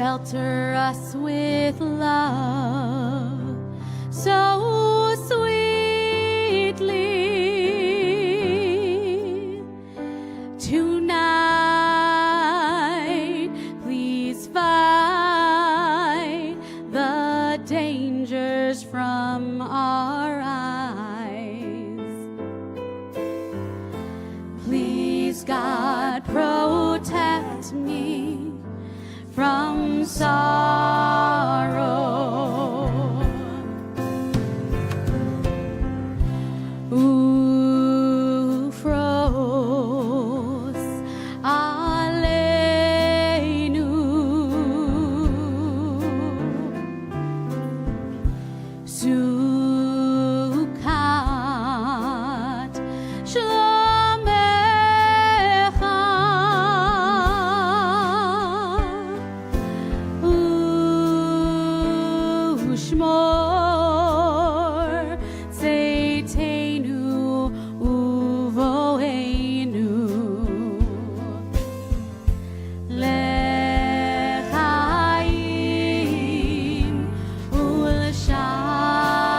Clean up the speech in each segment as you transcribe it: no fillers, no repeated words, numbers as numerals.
shelter us with love so sweetly. Tonight, please fight the dangers from our eyes. Please, God, protect me from sorrow. Ufros aleinu, sukat shlomecha, ushmor tzeitenu uvoeinu lechaim ulshalom.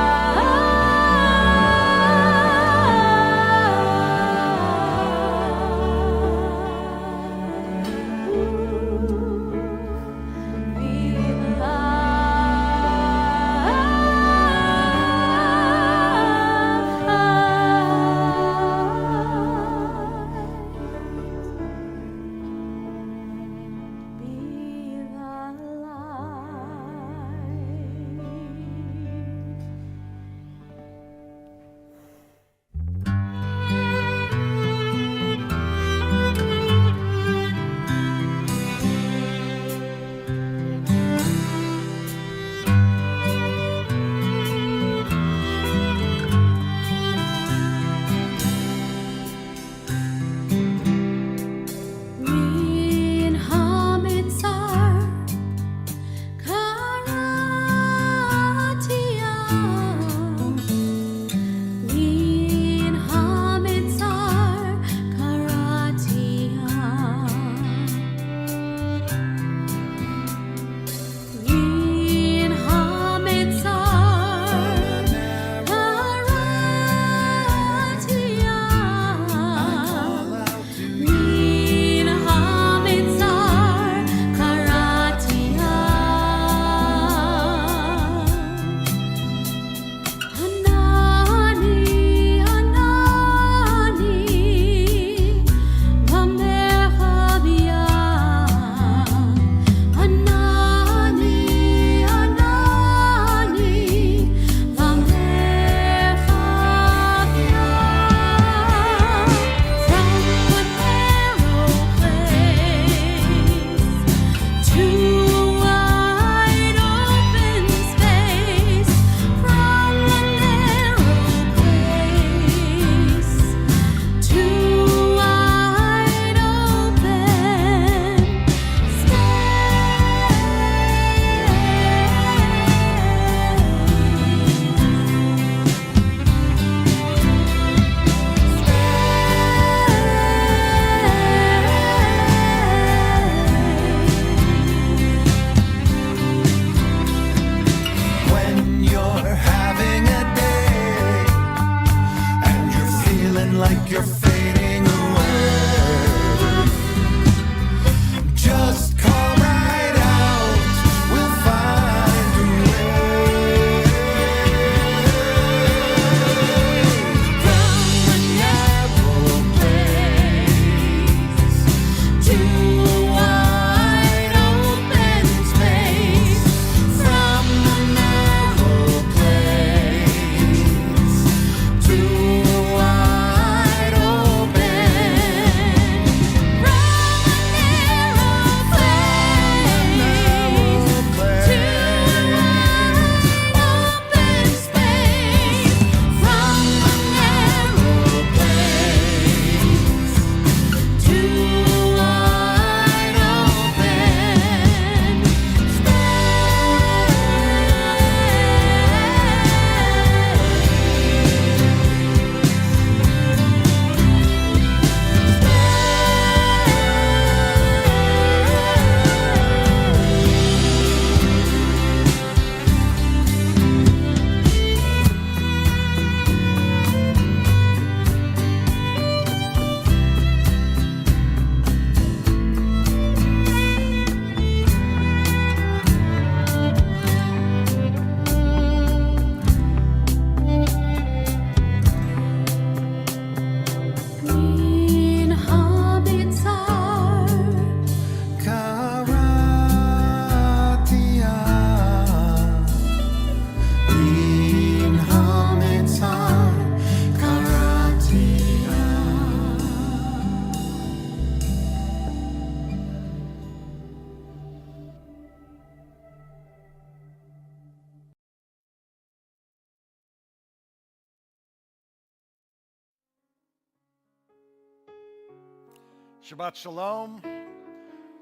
Shabbat Shalom.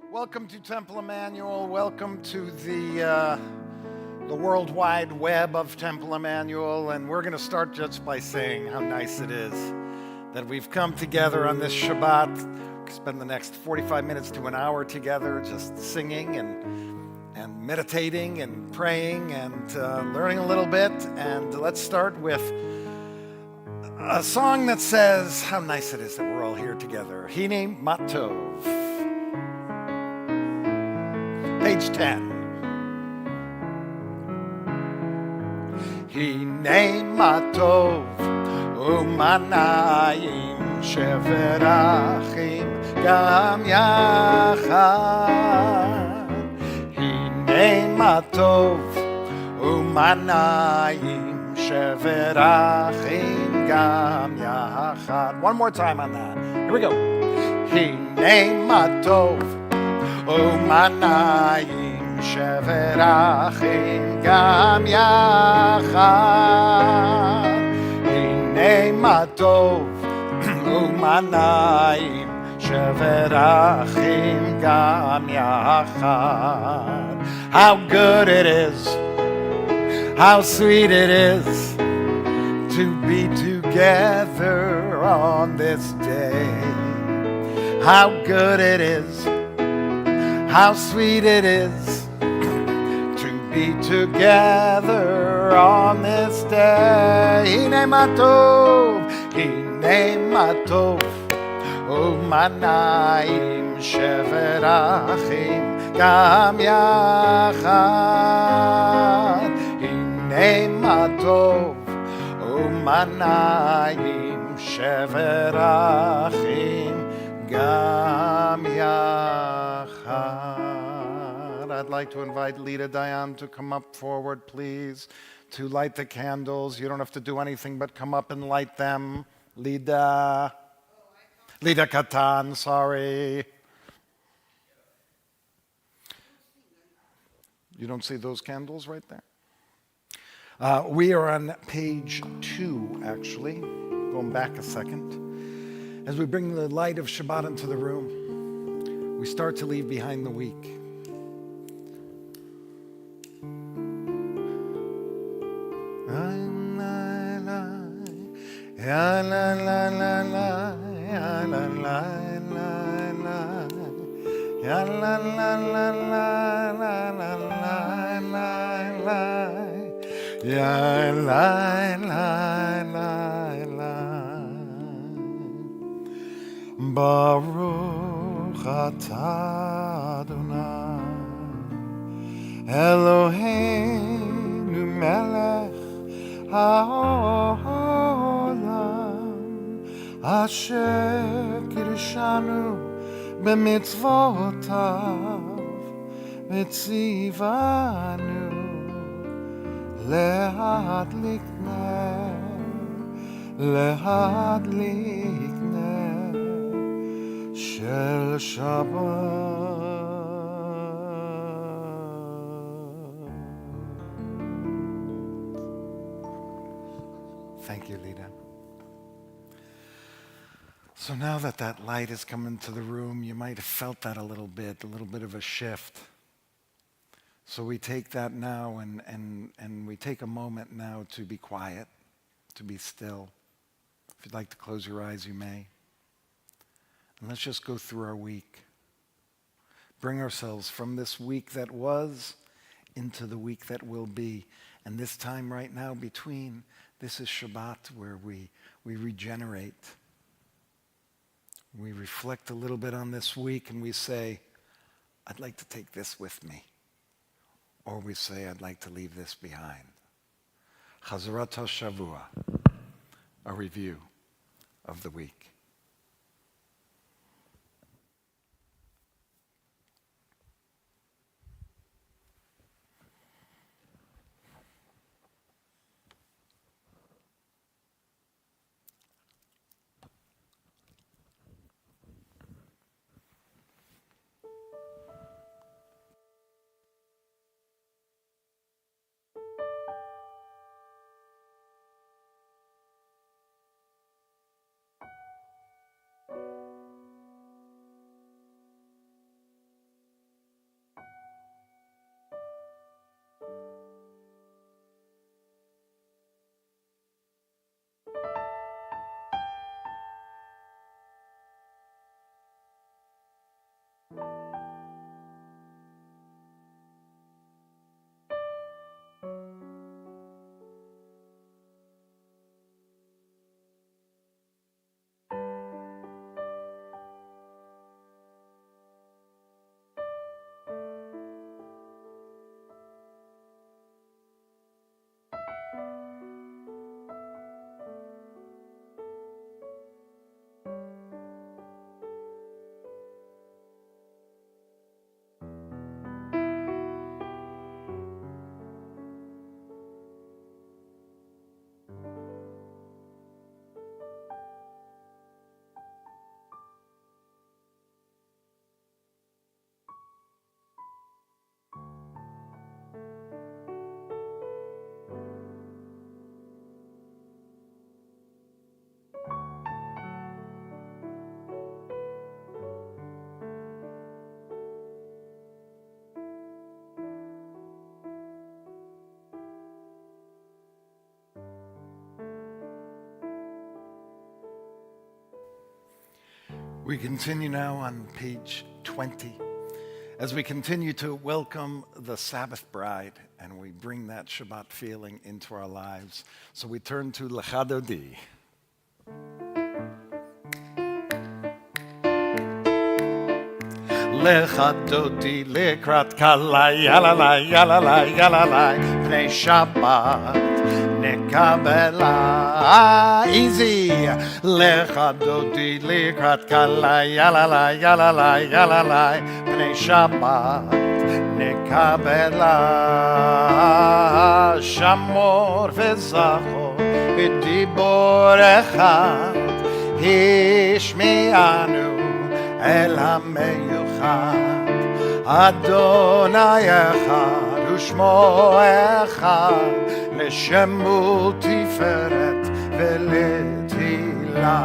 Welcome to Temple Emanuel. Welcome to the World Wide Web of Temple Emanuel. And we're going to start just by saying how nice it is that we've come together on this Shabbat. Spend the next 45 minutes to an hour together just singing and meditating and praying and learning a little bit. And let's start with a song that says how nice it is that we're all here together. Hine Matov. Page 10. Hine Matov umanayim sheverachim gam yachad. Hine Matov umanayim sheverachim gam yachad. One more time on that. Here we go. Hine matov umanayim sheverachim gam yachad. Hine matov umanayim sheverachim gam yachad. How good it is, how sweet it is to be together on this day. How good it is, how sweet it is to be together on this day. Hine matov, umanayim sheverachim gam yachad. Hine matov umanayim sheverachim gam yachad. I'd like to invite Lida Dayan to come up forward, please, to light the candles. You don't have to do anything but come up and light them. Lida Katan, sorry. You don't see those candles right there? We are on page 2, actually, going back a second. As we bring the light of Shabbat into the room, we start to leave behind the week. Baruch atah Adonai Eloheinu melech haolam asher kirshanu b'mitzvotav v'tzivanu lehadlik ner shel Shabbat. Thank you, Lida. So now that light has come into the room, you might have felt that a little bit of a shift. So we take that now and we take a moment now to be quiet, to be still. If you'd like to close your eyes, you may. And let's just go through our week. Bring ourselves from this week that was into the week that will be. And this time right now between, this is Shabbat where we regenerate. We reflect a little bit on this week and we say, I'd like to take this with me. Or we say, I'd like to leave this behind. Chazarat HaShavua, a review of the week. We continue now on page 20 as we continue to welcome the Sabbath bride and we bring that Shabbat feeling into our lives. So we turn to Lecha Dodi. Lecha Dodi lekrat kala yalalai yalalai yalalai pnei Shabbat nekabela. Easy. Lecha Dodi lekrat kala yalalai yalalai yalalai pnei Shabbat nekabela. Shamor v'zachor v'dibor echad hishmianu el ha-meyuchad. Adonai echad u'shmo echad l'shemu tiferet v'letila.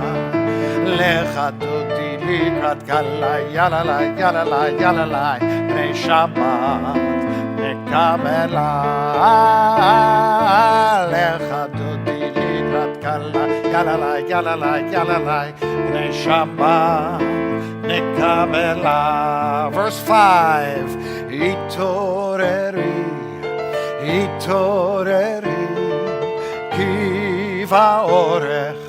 Lecha Dodi likrat kala yalalai yalalai yalalai pnei Shabbat nekabela. Lecha Dodi likrat kala yalalai yalalai yalalai pnei Shabbat nekabela. Verse 5. Itoreri, itoreri, ki va'orech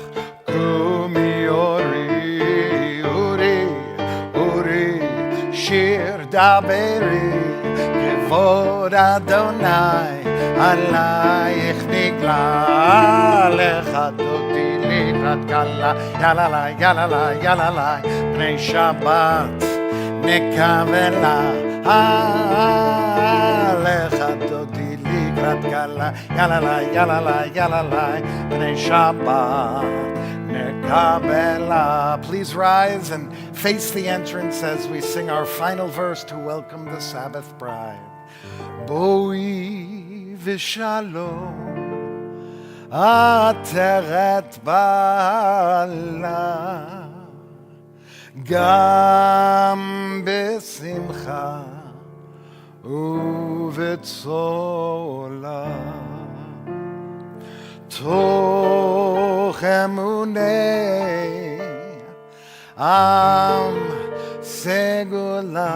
kumi ori, uri, uri, shir daberi, kevod Adonai, alayich nigla. Lecha Dodi likrat kala, yalalai, yalalai, yalalai, pnei Shabbat nekabela. Lecha Dodi likrat kala, yalalai, yalalai, yalalai, pnei Shabbat nekabela. Please rise and face the entrance as we sing our final verse to welcome the Sabbath bride. Boi v'shalom ateret bala gam besimcha uvetzola toch emunei am segula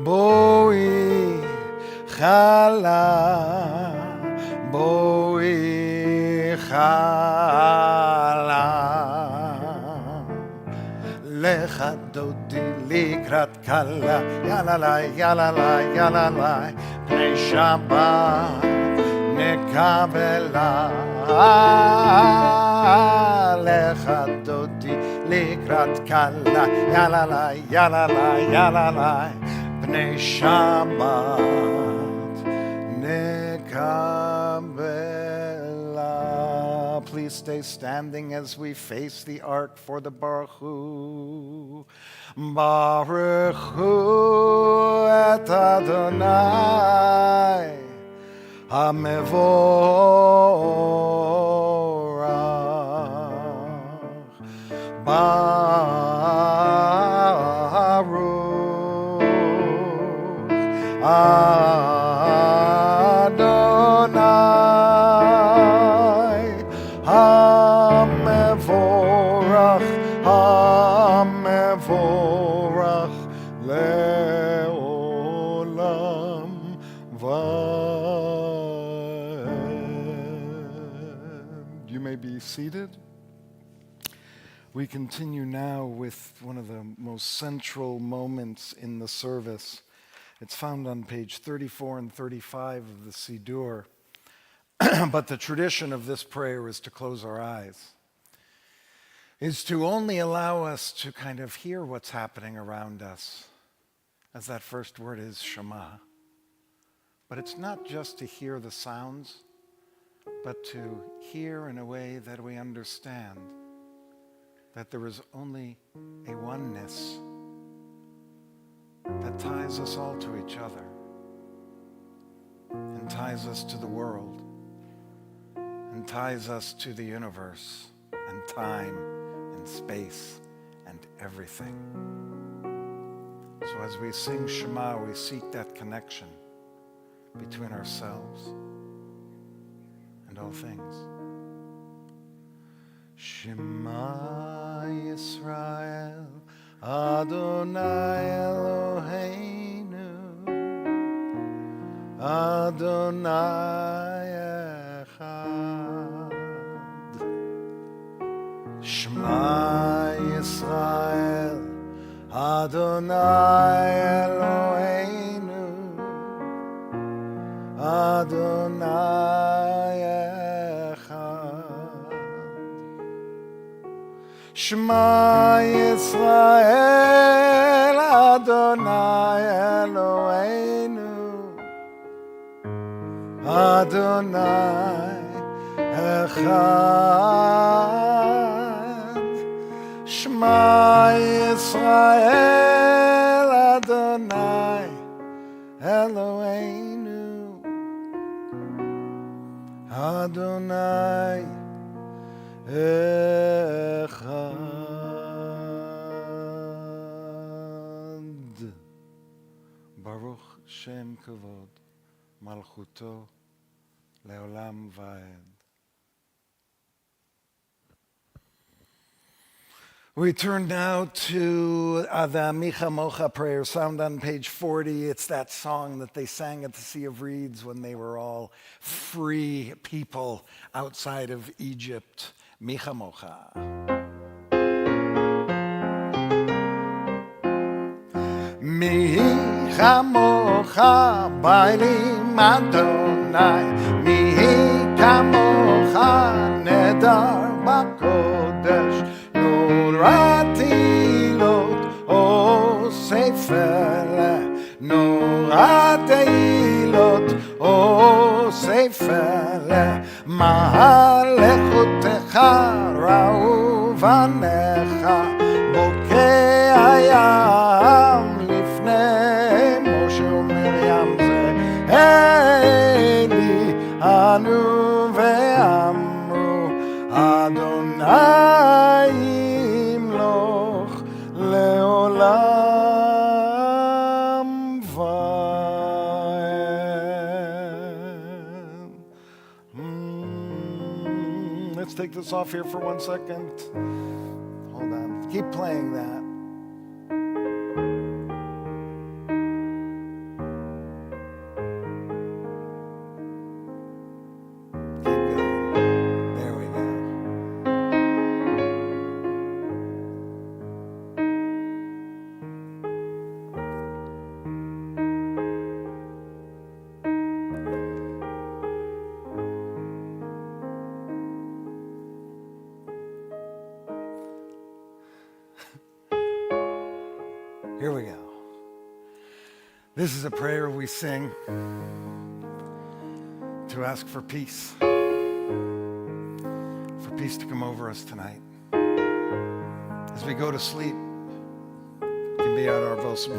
boi chala boi chala. Lecha Dodi likrat kala yalalai yalalai yalalai pnei Shabbat nekabela. Lecha Dodi likrat kala yalalai yalalai yalalai pnei Shabbat nekabela. Please stay standing as we face the ark for the Baruch Hu. Baruch Hu et Adonai HaMevorach. Baruch Adonai HaMevorach, HaMevorach le'olam va'ed. You may be seated. We continue now with one of the most central moments in the service. It's found on page 34 and 35 of the Siddur. But the tradition of this prayer is to close our eyes, is to only allow us to kind of hear what's happening around us, as that first word is Shema. But it's not just to hear the sounds, but to hear in a way that we understand that there is only a oneness that ties us all to each other and ties us to the world and ties us to the universe and time and space and everything. So as we sing Shema, we seek that connection between ourselves and all things. Shema Yisrael, Adonai Eloheinu, Adonai Echad. Shema Yisrael, Adonai Eloheinu, Adonai Echad. Shema Yisrael, Adonai Eloheinu, Adonai Echad. Shema Yisrael, Adonai Eloheinu, Adonai Echad. Baruch Shem Kavod Malchuto Leolam Vaed. We turn now to the Micha Mocha prayer, found on page 40. It's that song that they sang at the Sea of Reeds when they were all free people outside of Egypt. Micha Mocha. Micha Mocha Bailim Adonai, Mihi Kamocha Nedar Bakodesh, Noratilot O Seifele, Noratilot O Seifele, Mahalechotecha Ra'u Vanecha, Bokei Hayam Lifnei Moshe uMiriam Ze Eli Anu Ve'amru Adonai Imloch Leolam Vaed. Let's take this off here for 1 second. Hold on. Keep playing that. Keep going. There we go. Here we go. This is a prayer we sing to ask for peace. For peace to come over us tonight. As we go to sleep, we can be at our most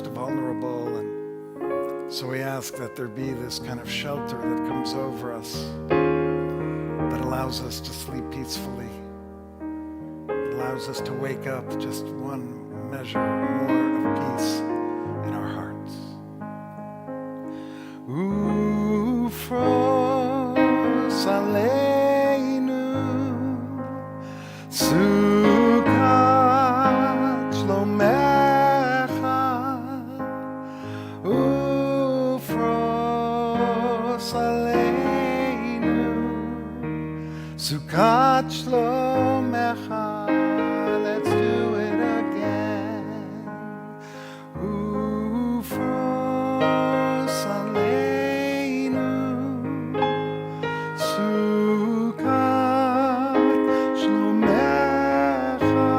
vulnerable, and so we ask that there be this kind of shelter that comes over us that allows us to sleep peacefully. It allows us to wake up just one measure more of peace in our hearts. Ufros aleinu sukat shlomecha, ufros aleinu sukat shlomecha. Let's do it again. Ufros aleinu sukat shlomecha,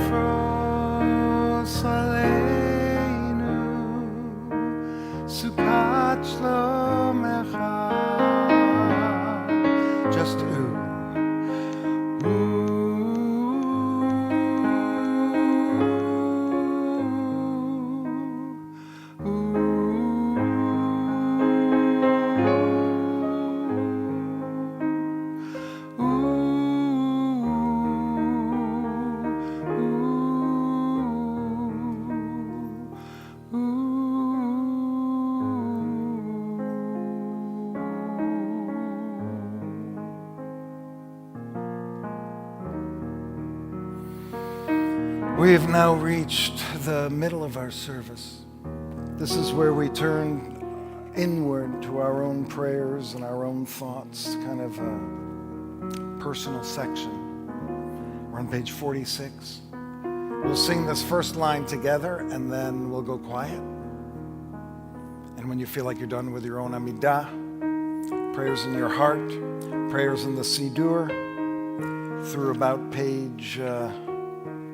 ufros aleinu sukat shlomecha. We've now reached the middle of our service. This is where we turn inward to our own prayers and our own thoughts, kind of a personal section. We're on page 46. We'll sing this first line together and then we'll go quiet. And when you feel like you're done with your own Amidah, prayers in your heart, prayers in the Siddur, through about page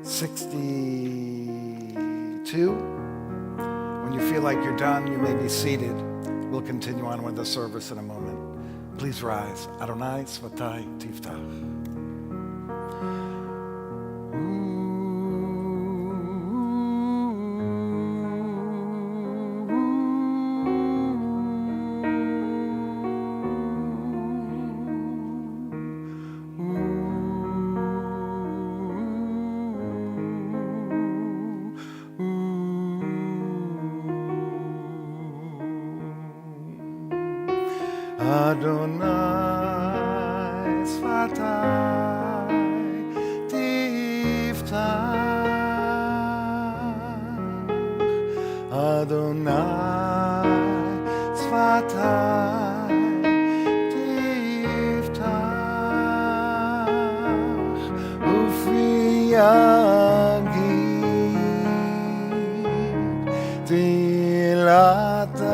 62. When you feel like you're done, you may be seated. We'll continue on with the service in a moment. Please rise. Adonai Svatai Tiftach. Adonai Svatai Tiftach. Adonai Svatai Tiftach. Ufi Yagid Tilatach.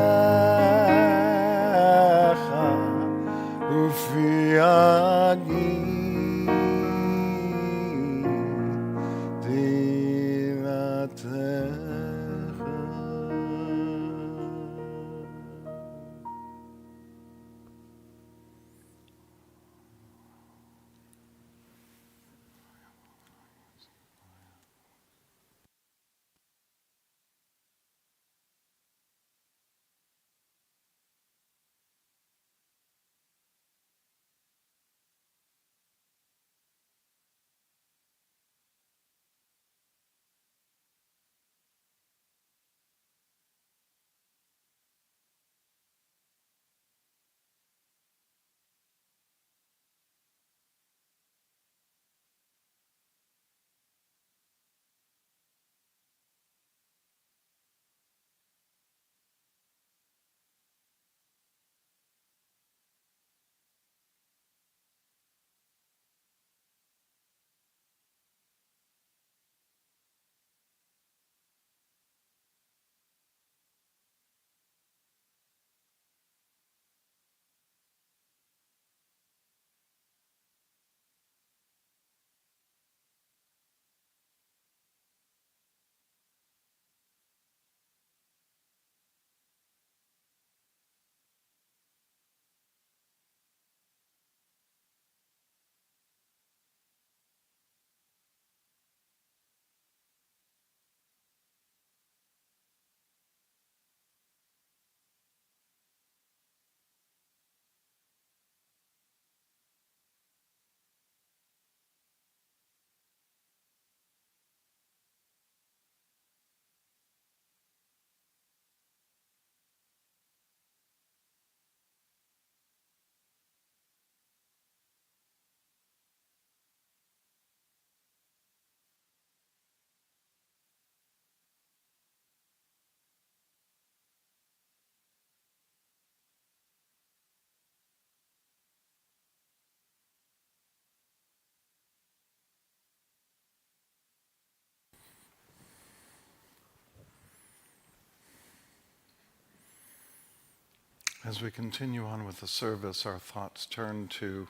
As we continue on with the service, our thoughts turn to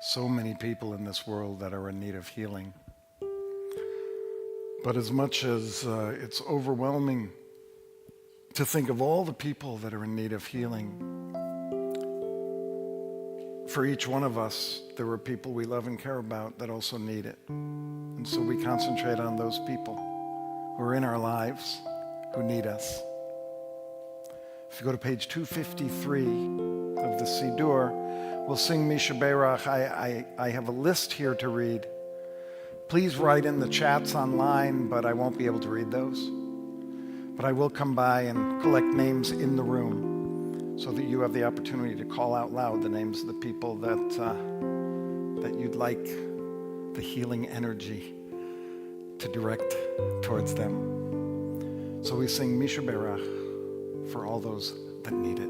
so many people in this world that are in need of healing. But as much as it's overwhelming to think of all the people that are in need of healing, for each one of us, there are people we love and care about that also need it. And so we concentrate on those people who are in our lives, who need us. If you go to page 253 of the Siddur, we'll sing Misha Berach. I have a list here to read. Please write in the chats online, but I won't be able to read those. But I will come by and collect names in the room so that you have the opportunity to call out loud the names of the people that you'd like the healing energy to direct towards them. So we sing Misha Berach for all those that need it.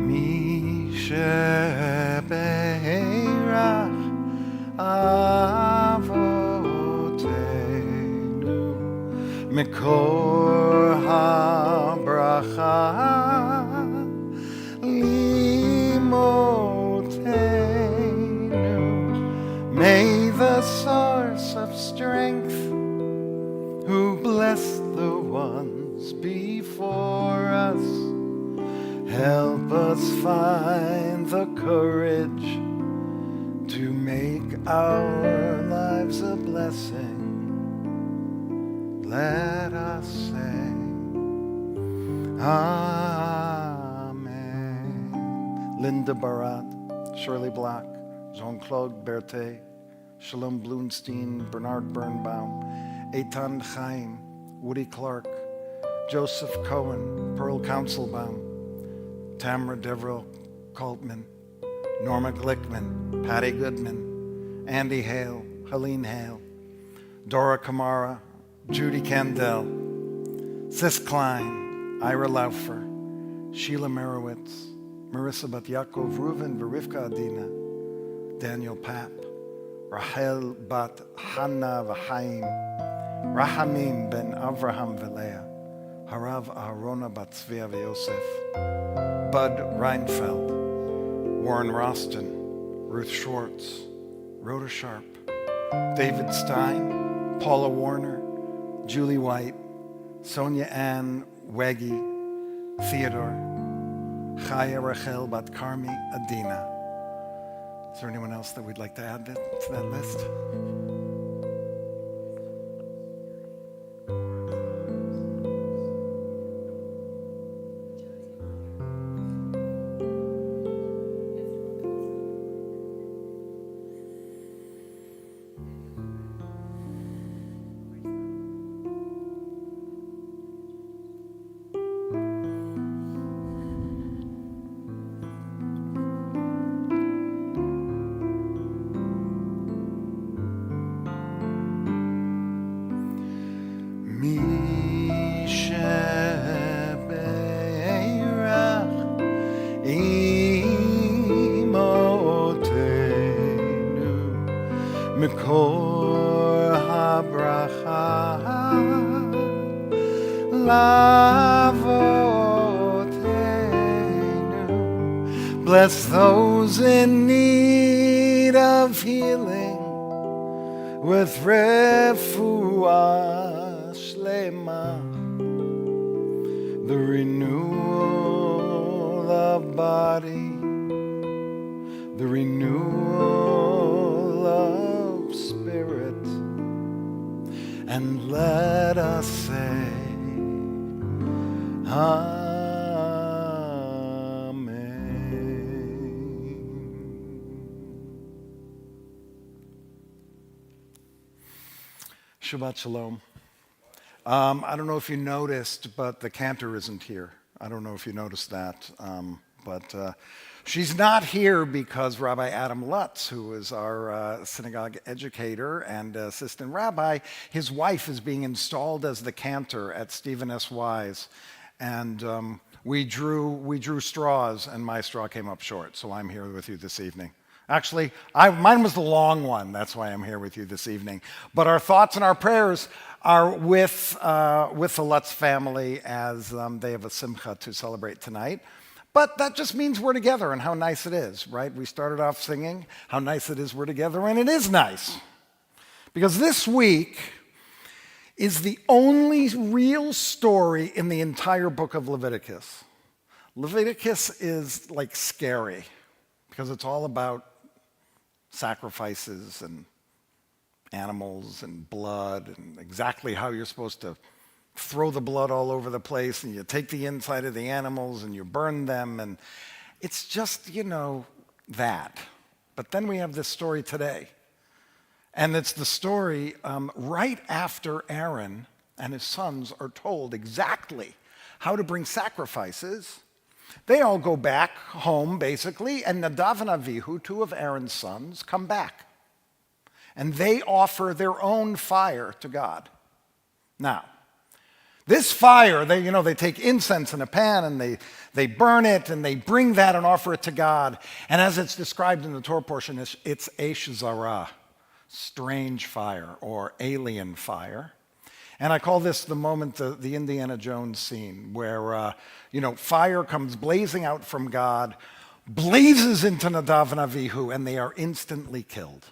Misha Berach Avotenu Mikor HaBracha Limotenu. May the source of strength who blessed the ones before us help us find the courage to make our lives a blessing. Let us say Amen. Linda Barat, Shirley Black, Jean-Claude Berthet, Shalom Blunstein, Bernard Birnbaum, Eitan Chaim, Woody Clark, Joseph Cohen, Pearl Councilbaum, Tamara Deverell Coltman, Norma Glickman, Patty Goodman, Andy Hale, Helene Hale, Dora Kamara, Judy Kendall, Sis Klein, Ira Laufer, Sheila Merowitz, Marissa Bat Yaakov, Reuven Verivka Adina, Daniel Papp, Rahel Bat Hannah V'Chaim, Rahamim ben Avraham Velea, Harav Aharona Bat Tzvia V'Yosef, Bud Reinfeld, Warren Roston, Ruth Schwartz, Rhoda Sharp, David Stein, Paula Warner, Julie White, Sonia Ann Weggy, Theodore, Chaya Rachel Bat Karmi Adina. Is there anyone else that we'd like to add to that list? Mikor habracha lavotenu. Bless those in need of healing with refuah shlema, the renewal of body, the renewal of spirit, and let us say Amen. Shabbat Shalom. I don't know if you noticed, but the Cantor isn't here. I don't know if you noticed that, but she's not here because Rabbi Adam Lutz, who is our synagogue educator and assistant rabbi, his wife is being installed as the Cantor at Stephen S. Weiss, and we drew straws, and my straw came up short, so I'm here with you this evening. Actually, mine was the long one. That's why I'm here with you this evening. But our thoughts and our prayers are with the Lutz family as they have a simcha to celebrate tonight. But that just means we're together, and how nice it is, right? We started off singing how nice it is we're together, and it is nice. Because this week is the only real story in the entire book of Leviticus. Leviticus is like scary, because it's all about sacrifices and animals and blood and exactly how you're supposed to throw the blood all over the place, and you take the inside of the animals and you burn them, and it's just, that. But then we have this story today, and it's the story right after Aaron and his sons are told exactly how to bring sacrifices. They all go back home, basically, and Nadav and Avihu, two of Aaron's sons, come back. and they offer their own fire to God. Now, this fire, they take incense in a pan and they burn it and they bring that and offer it to God. And as it's described in the Torah portion, it's Eish Zarah, strange fire or alien fire. And I call this the moment, the Indiana Jones scene, where fire comes blazing out from God, blazes into Nadav and Avihu, and they are instantly killed.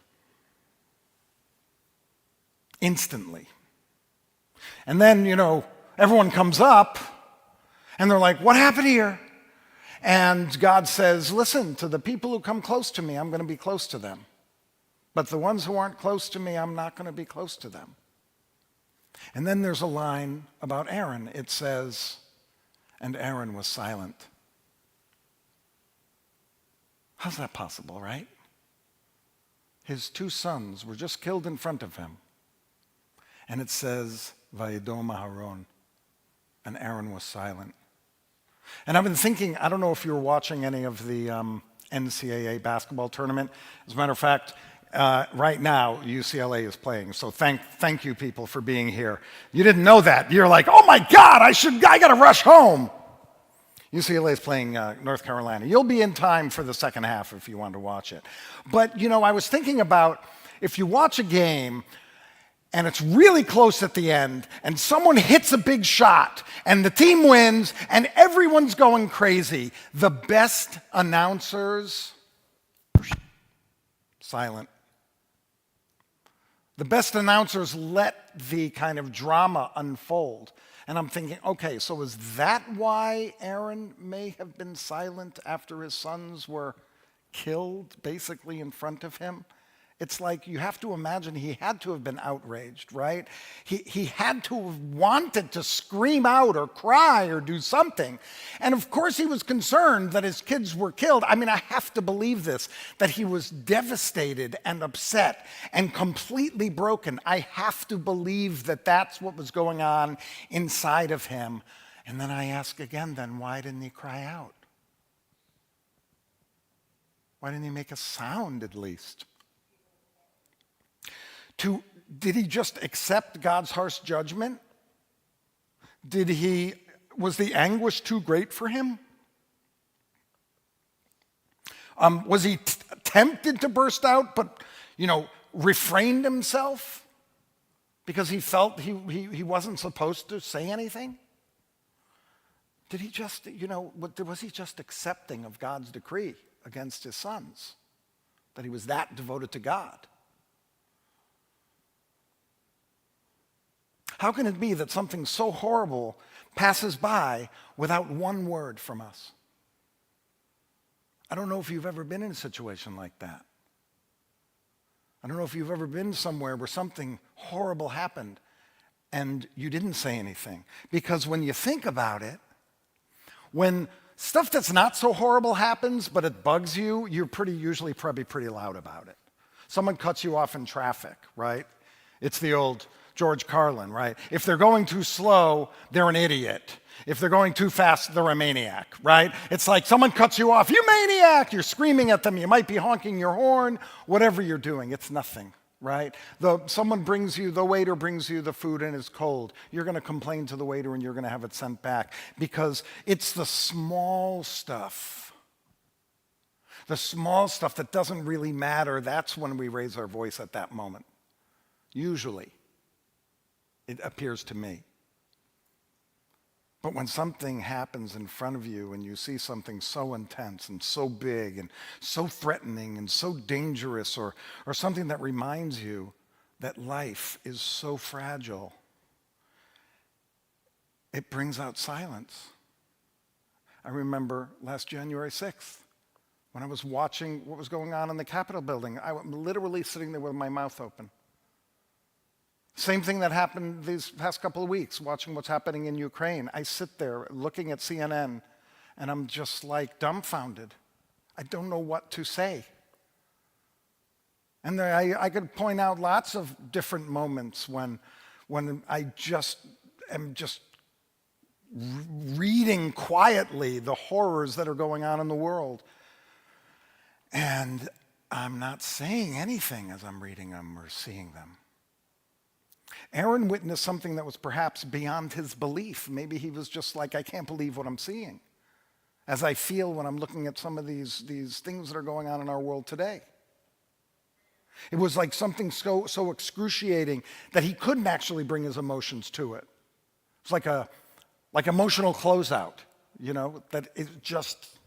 Instantly. And then, everyone comes up, and they're like, what happened here? And God says, listen, to the people who come close to me, I'm going to be close to them. But the ones who aren't close to me, I'm not going to be close to them. And then there's a line about Aaron. It says, and Aaron was silent. How's that possible, right? His 2 sons were just killed in front of him. And it says, Vayidom Aharon, and Aaron was silent. And I've been thinking, I don't know if you were watching any of the NCAA basketball tournament. As a matter of fact, right now, UCLA is playing. So thank you, people, for being here. You didn't know that. You're like, oh my God, I got to rush home. UCLA is playing North Carolina. You'll be in time for the second half if you want to watch it. But, I was thinking about if you watch a game and it's really close at the end and someone hits a big shot and the team wins and everyone's going crazy, the best announcers, silent. The best announcers let the kind of drama unfold. And I'm thinking, okay, so is that why Aaron may have been silent after his sons were killed, basically in front of him? It's like you have to imagine he had to have been outraged, right? He had to have wanted to scream out or cry or do something. And of course he was concerned that his kids were killed. I mean, I have to believe this, that he was devastated and upset and completely broken. I have to believe that that's what was going on inside of him. And then I ask again, then why didn't he cry out? Why didn't he make a sound at least? Did he just accept God's harsh judgment? Was the anguish too great for him? Was he tempted to burst out, but, refrained himself because he felt he wasn't supposed to say anything? Did he just, was he just accepting of God's decree against his sons? That he was that devoted to God? How can it be that something so horrible passes by without one word from us? I don't know if you've ever been in a situation like that. I don't know if you've ever been somewhere where something horrible happened and you didn't say anything. Because when you think about it, when stuff that's not so horrible happens but it bugs you, you're usually probably pretty loud about it. Someone cuts you off in traffic, right? It's the old George Carlin, right? If they're going too slow, they're an idiot. If they're going too fast, they're a maniac, right? It's like someone cuts you off, you maniac! You're screaming at them, you might be honking your horn, whatever you're doing, it's nothing, right? The waiter brings you the food and it's cold. You're going to complain to the waiter and you're going to have it sent back because it's the small stuff. The small stuff that doesn't really matter, that's when we raise our voice at that moment. Usually. It appears to me. But when something happens in front of you and you see something so intense and so big and so threatening and so dangerous or something that reminds you that life is so fragile, it brings out silence. I remember last January 6th when I was watching what was going on in the Capitol building. I was literally sitting there with my mouth open. Same thing that happened these past couple of weeks, watching what's happening in Ukraine. I sit there looking at CNN, and I'm just like dumbfounded. I don't know what to say. And I could point out lots of different moments when I just am just reading quietly the horrors that are going on in the world. And I'm not saying anything as I'm reading them or seeing them. Aaron witnessed something that was perhaps beyond his belief. Maybe he was just like, I can't believe what I'm seeing, as I feel when I'm looking at some of these things that are going on in our world today. It was like something so excruciating that he couldn't actually bring his emotions to it. It's like emotional closeout, that it just,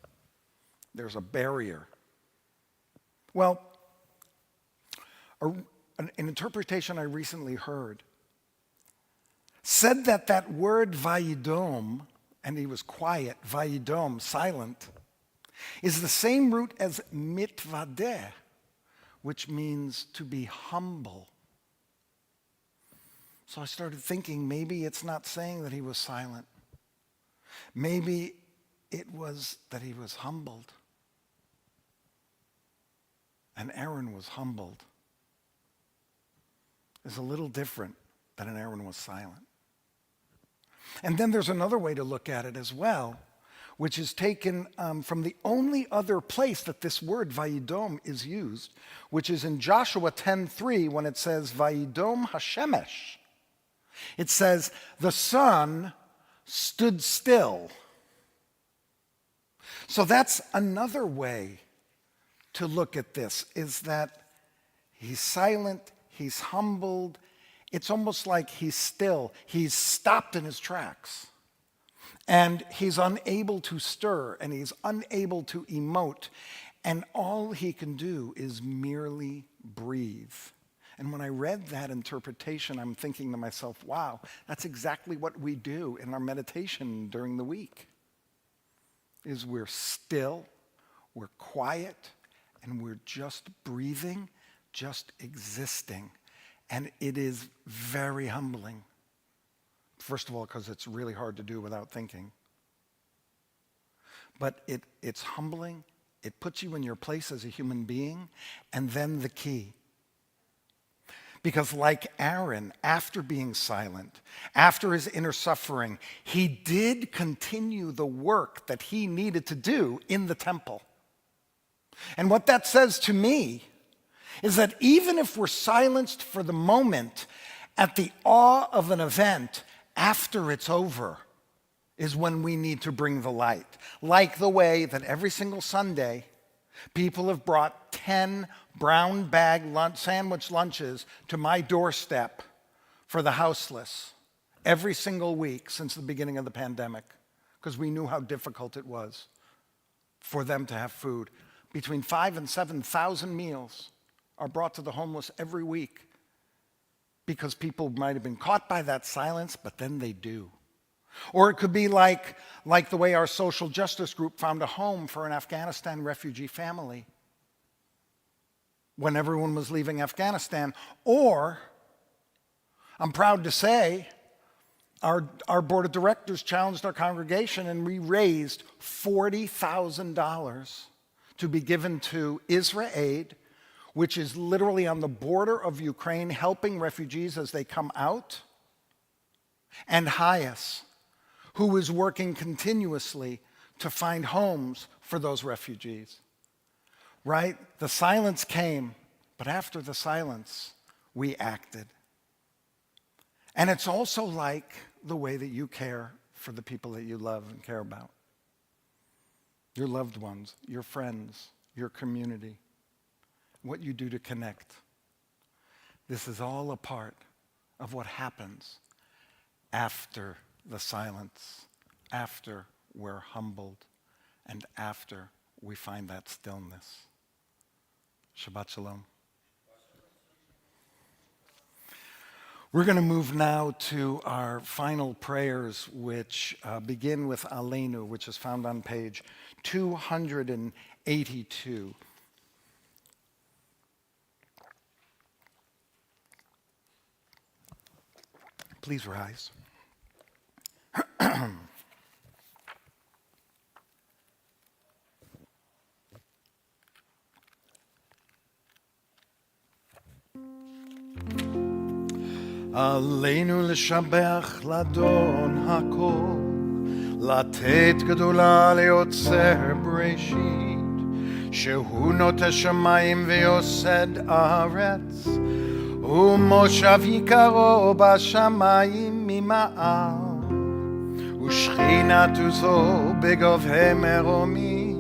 there's a barrier. Well, an interpretation I recently heard said that word vayidom, and he was quiet, vayidom, silent, is the same root as mitvadeh, which means to be humble. So I started thinking, maybe it's not saying that he was silent. Maybe it was that he was humbled. And Aaron was humbled. It's a little different than an Aaron was silent. And then there's another way to look at it as well, which is taken from the only other place that this word vayidom is used, which is in Joshua 10:3 when it says vayidom hashemesh. It says the sun stood still. So that's another way to look at this, is that he's silent, he's humbled. It's almost like he's still. He's stopped in his tracks. And he's unable to stir, and he's unable to emote. And all he can do is merely breathe. And when I read that interpretation, I'm thinking to myself, wow, that's exactly what we do in our meditation during the week. Is we're still, we're quiet, and we're just breathing, just existing. And it is very humbling. First of all, because it's really hard to do without thinking. But it's humbling. It puts you in your place as a human being. And then the key. Because like Aaron, after being silent, after his inner suffering, he did continue the work that he needed to do in the temple. And what that says to me is that even if we're silenced for the moment, at the awe of an event, after it's over, is when we need to bring the light. Like the way that every single Sunday, people have brought 10 brown bag sandwich lunches to my doorstep for the houseless every single week since the beginning of the pandemic, because we knew how difficult it was for them to have food. Between 5,000 and 7,000 meals are brought to the homeless every week because people might have been caught by that silence, but then they do. Or it could be like the way our social justice group found a home for an Afghanistan refugee family when everyone was leaving Afghanistan. Or, I'm proud to say, our board of directors challenged our congregation and we raised $40,000 to be given to Israel Aid, which is literally on the border of Ukraine, helping refugees as they come out, and Weiss, who is working continuously to find homes for those refugees. Right? The silence came, but after the silence, we acted. And it's also like the way that you care for the people that you love and care about. Your loved ones, your friends, your community. What you do to connect. This is all a part of what happens after the silence, after we're humbled, and after we find that stillness. Shabbat Shalom. We're going to move now to our final prayers, which begin with Aleinu, which is found on page 282. Please rise. עלינו לשבח לאדון הכל, לתת גדולה ליוצר בראשית, שהוא נוטה שמיים ויוסד ארץ, ומושב יקרו בשמיים ממעל, ושכינת עוזו בגובהי מרומים,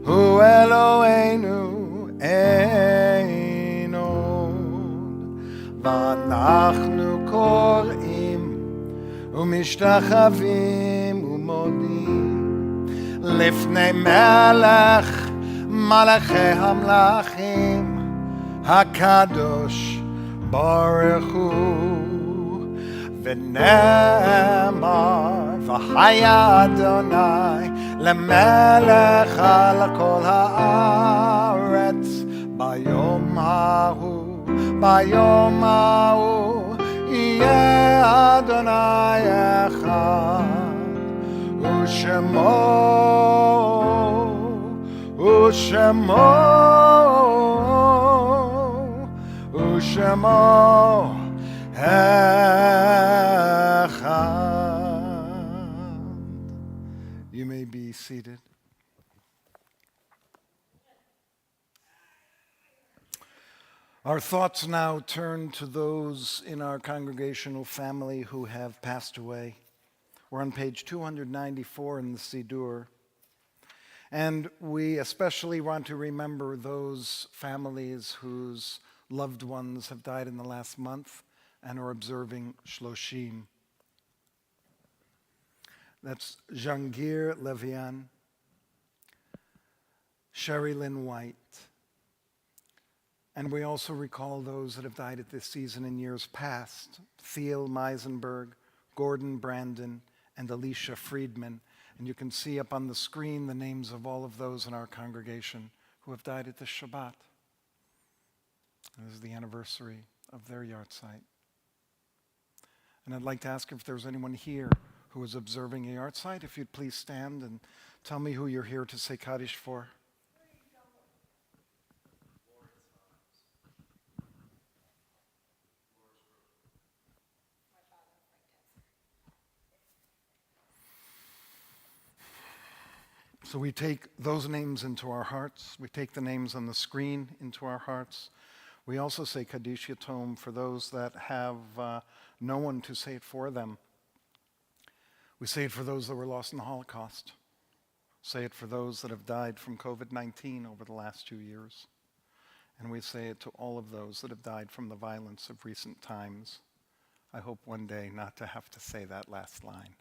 הוא אלוהינו אין עוד. ואנחנו קוראים ומשתחווים ומודים לפני מלך מלכי המלכים הקדוש ברוך הוא. ונאמר וחיה אדוני למלך על כל הארץ ביום ההוא, ביום ההוא יהיה אדוני אחד, ושמו אחד. You may be seated. Our thoughts now turn to those in our congregational family who have passed away. We're on page 294 in the Siddur. And we especially want to remember those families whose loved ones have died in the last month and are observing Shloshim. That's Jangir Levian, Sherry Lynn White. And we also recall those that have died at this season in years past, Thiel Meisenberg, Gordon Brandon, and Alicia Friedman. And you can see up on the screen the names of all of those in our congregation who have died at this Shabbat. This is the anniversary of their yahrzeit. And I'd like to ask if there's anyone here who is observing a yahrzeit, if you'd please stand and tell me who you're here to say Kaddish for. So we take those names into our hearts. We take the names on the screen into our hearts. We also say Kaddish Yatom for those that have no one to say it for them. We say it for those that were lost in the Holocaust. Say it for those that have died from COVID-19 over the last 2 years. And we say it to all of those that have died from the violence of recent times. I hope one day not to have to say that last line.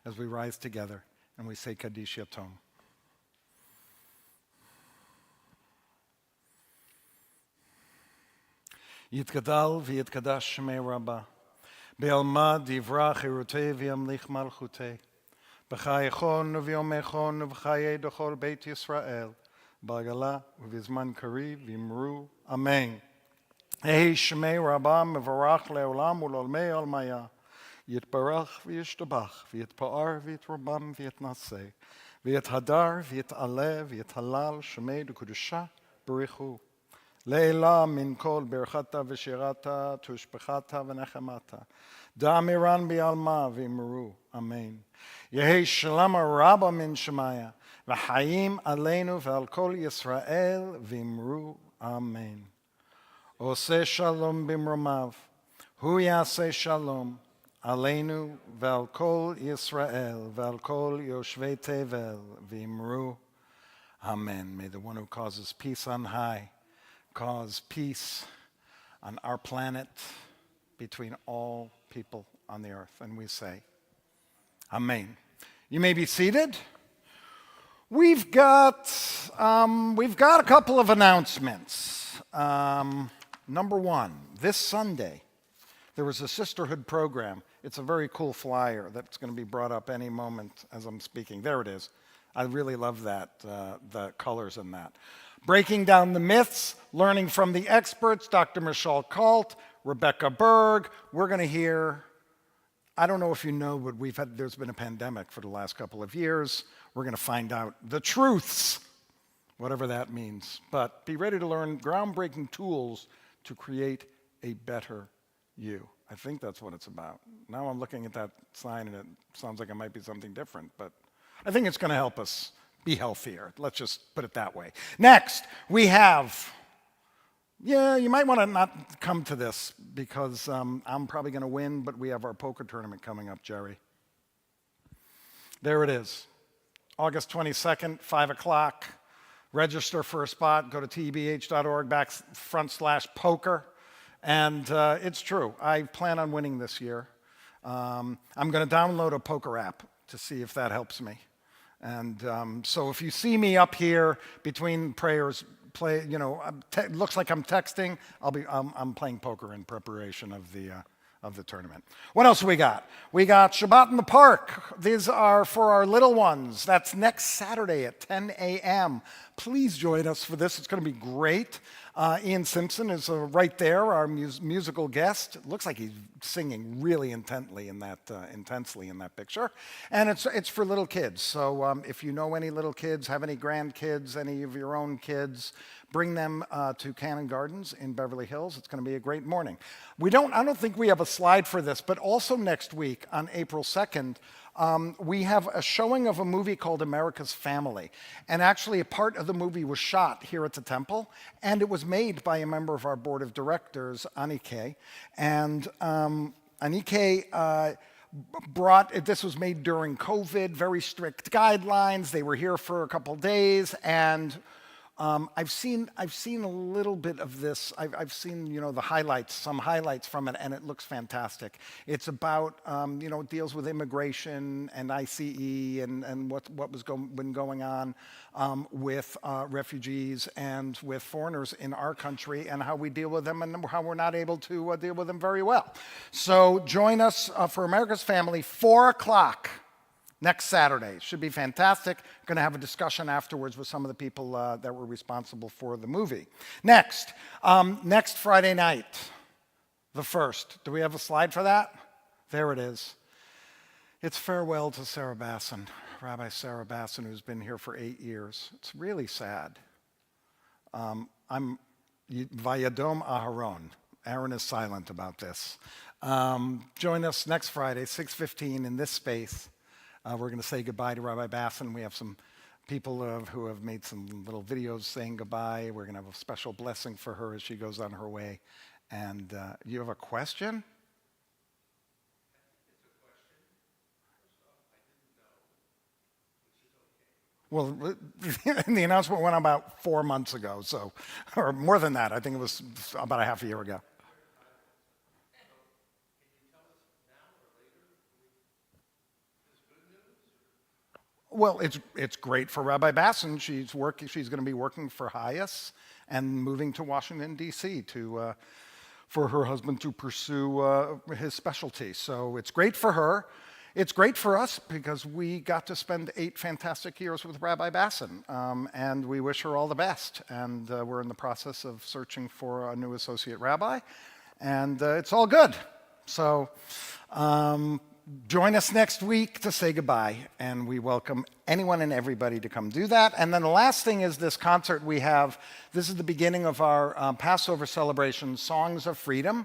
As we rise together and we say Kaddish Yatom. יתגדל ויתקדש שמי רבה, בעלמא דברה חירותי וימליך מלכותי, בחייכון וביומכון ובחיי דכל בית ישראל, בעגלה ובזמן קריב יאמרו אמן. יהי שמי רבה מבורך לעולם ולעולמי עולמיה, יתברך וישתבח ויתפאר ויתרומם ויתנשא, ויתהדר ויתעלה ויתהלל שמי דקדושה בריחו. לעילה מן כל ברכתה ושירתה, תושבחתה ונחמתה. דאמירן בעלמא ואמרו אמן. יהי שלום רבה מן שמיה, וחיים עלינו ועל כל ישראל ואמרו אמן. עושה שלום במרומיו, הוא יעשה שלום עלינו ועל כל ישראל ועל כל יושבי תבל ואמרו amen. May the one who causes peace on high cause peace on our planet between all people on the earth. And we say, Amen. You may be seated. We've got a couple of announcements. Number one, this Sunday, there was a sisterhood program. It's a very cool flyer that's going to be brought up any moment as I'm speaking. There it is. I really love that, the colors in that. Breaking down the myths, learning from the experts, Dr. Michelle Kalt, Rebecca Berg. We're going to hear, I don't know if you know, but there's been a pandemic for the last couple of years. We're going to find out the truths, whatever that means. But be ready to learn groundbreaking tools to create a better you. I think that's what it's about. Now I'm looking at that sign and it sounds like it might be something different, but I think it's going to help us be healthier. Let's just put it that way. Next, we have, you might want to not come to this because I'm probably going to win, but we have our poker tournament coming up, Jerry. There it is. August 22nd, 5 o'clock. Register for a spot. Go to tebh.org/poker. And it's true. I plan on winning this year. I'm going to download a poker app to see if that helps me. And so if you see me up here between prayers, looks like I'm texting. I'm playing poker in preparation of the tournament. What else we got? We got Shabbat in the park. These are for our little ones. That's next Saturday at 10 a.m. Please join us for this. It's going to be great. Ian Simpson is right there, our musical guest. It looks like he's singing really intensely in that picture. And it's for little kids. So if you know any little kids, have any grandkids, any of your own kids, bring them to Cannon Gardens in Beverly Hills. It's going to be a great morning. I don't think we have a slide for this, but also next week on April 2nd, we have a showing of a movie called America's Family. And actually, a part of the movie was shot here at the temple, and it was made by a member of our board of directors, Anike. And Anike this was made during COVID, very strict guidelines. They were here for a couple days, and I've seen a little bit of this. I've seen the highlights, some highlights from it, and it looks fantastic. It's about it deals with immigration and ICE and what was been going on with refugees and with foreigners in our country and how we deal with them and how we're not able to deal with them very well. So join us for America's Family, 4 o'clock. Next Saturday. Should be fantastic. Going to have a discussion afterwards with some of the people that were responsible for the movie. Next Friday night, the 1st. Do we have a slide for that? There it is. It's farewell to Sarah Basson, Rabbi Sarah Basson, who's been here for 8 years. It's really sad. Vayadom Aharon. Aaron is silent about this. Join us next Friday, 6:15 in this space. We're going to say goodbye to Rabbi Basson. We have some people who have made some little videos saying goodbye. We're going to have a special blessing for her as she goes on her way. And you have a question? Well, the announcement went about 4 months ago, or more than that. I think it was about a half a year ago. Well, it's great for Rabbi Basson. She's going to be working for Weiss and moving to Washington, D.C. For her husband to pursue his specialty. So it's great for her. It's great for us because we got to spend 8 fantastic years with Rabbi Basson, and we wish her all the best. And we're in the process of searching for a new associate rabbi, and it's all good. So join us next week to say goodbye, and we welcome anyone and everybody to come do that. And then the last thing is this concert we have. This is the beginning of our Passover celebration, Songs of Freedom.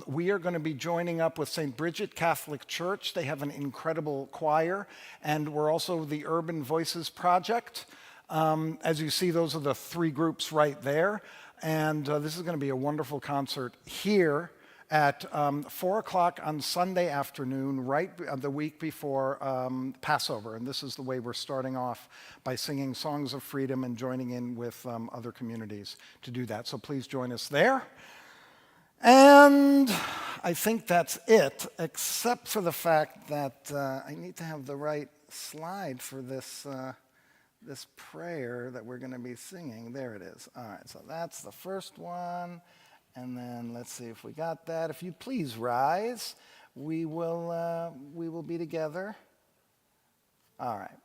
We are going to be joining up with St. Bridget Catholic Church. They have an incredible choir, and we're also the Urban Voices Project. As you see, those are the 3 groups right there. And this is going to be a wonderful concert here at 4 o'clock on Sunday afternoon, right the week before Passover. And this is the way we're starting off, by singing Songs of Freedom and joining in with other communities to do that. So please join us there. And I think that's it, except for the fact that I need to have the right slide for this prayer that we're going to be singing. There it is. All right, so that's the first one. And then let's see if we got that. If you please rise, we will be together. All right,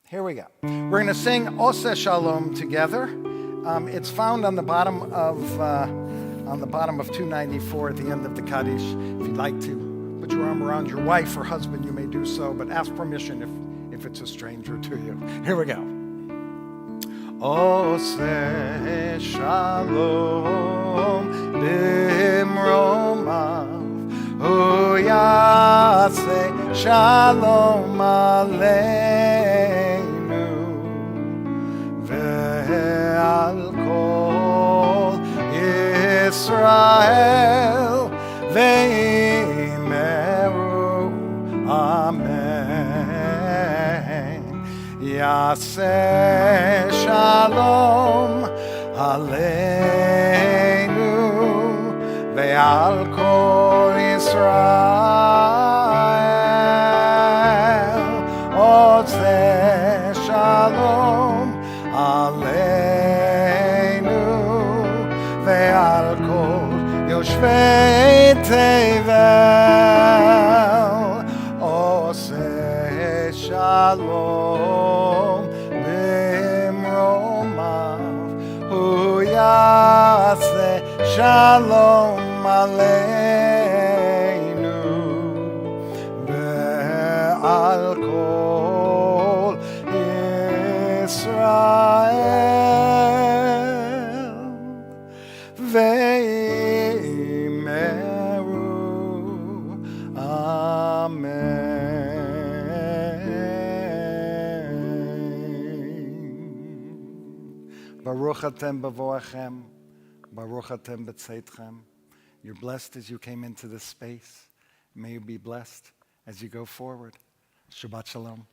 here we go. We're going to sing Oseh Shalom together. It's found on the bottom of 294 at the end of the Kaddish. If you'd like to put your arm around your wife or husband, you may do so, but ask permission if it's a stranger to you. Here we go. Oseh Shalom bimromav hu yaseh shalom aleinu Veimeru, Amen. Yaseh Shalom Aleinu ve'al kol Yisrael. Oseh Shalom Aleinu ve'al kol Yoshvei Tevel. Oseh Shalom Limromav Hu Yaseh Shalom Aleinu ve'al kol Yisrael. Veimeru, Amen. Baruch atem b'voachem, Baruch atem b'tzeitchem. You're blessed as you came into this space. May you be blessed as you go forward. Shabbat Shalom.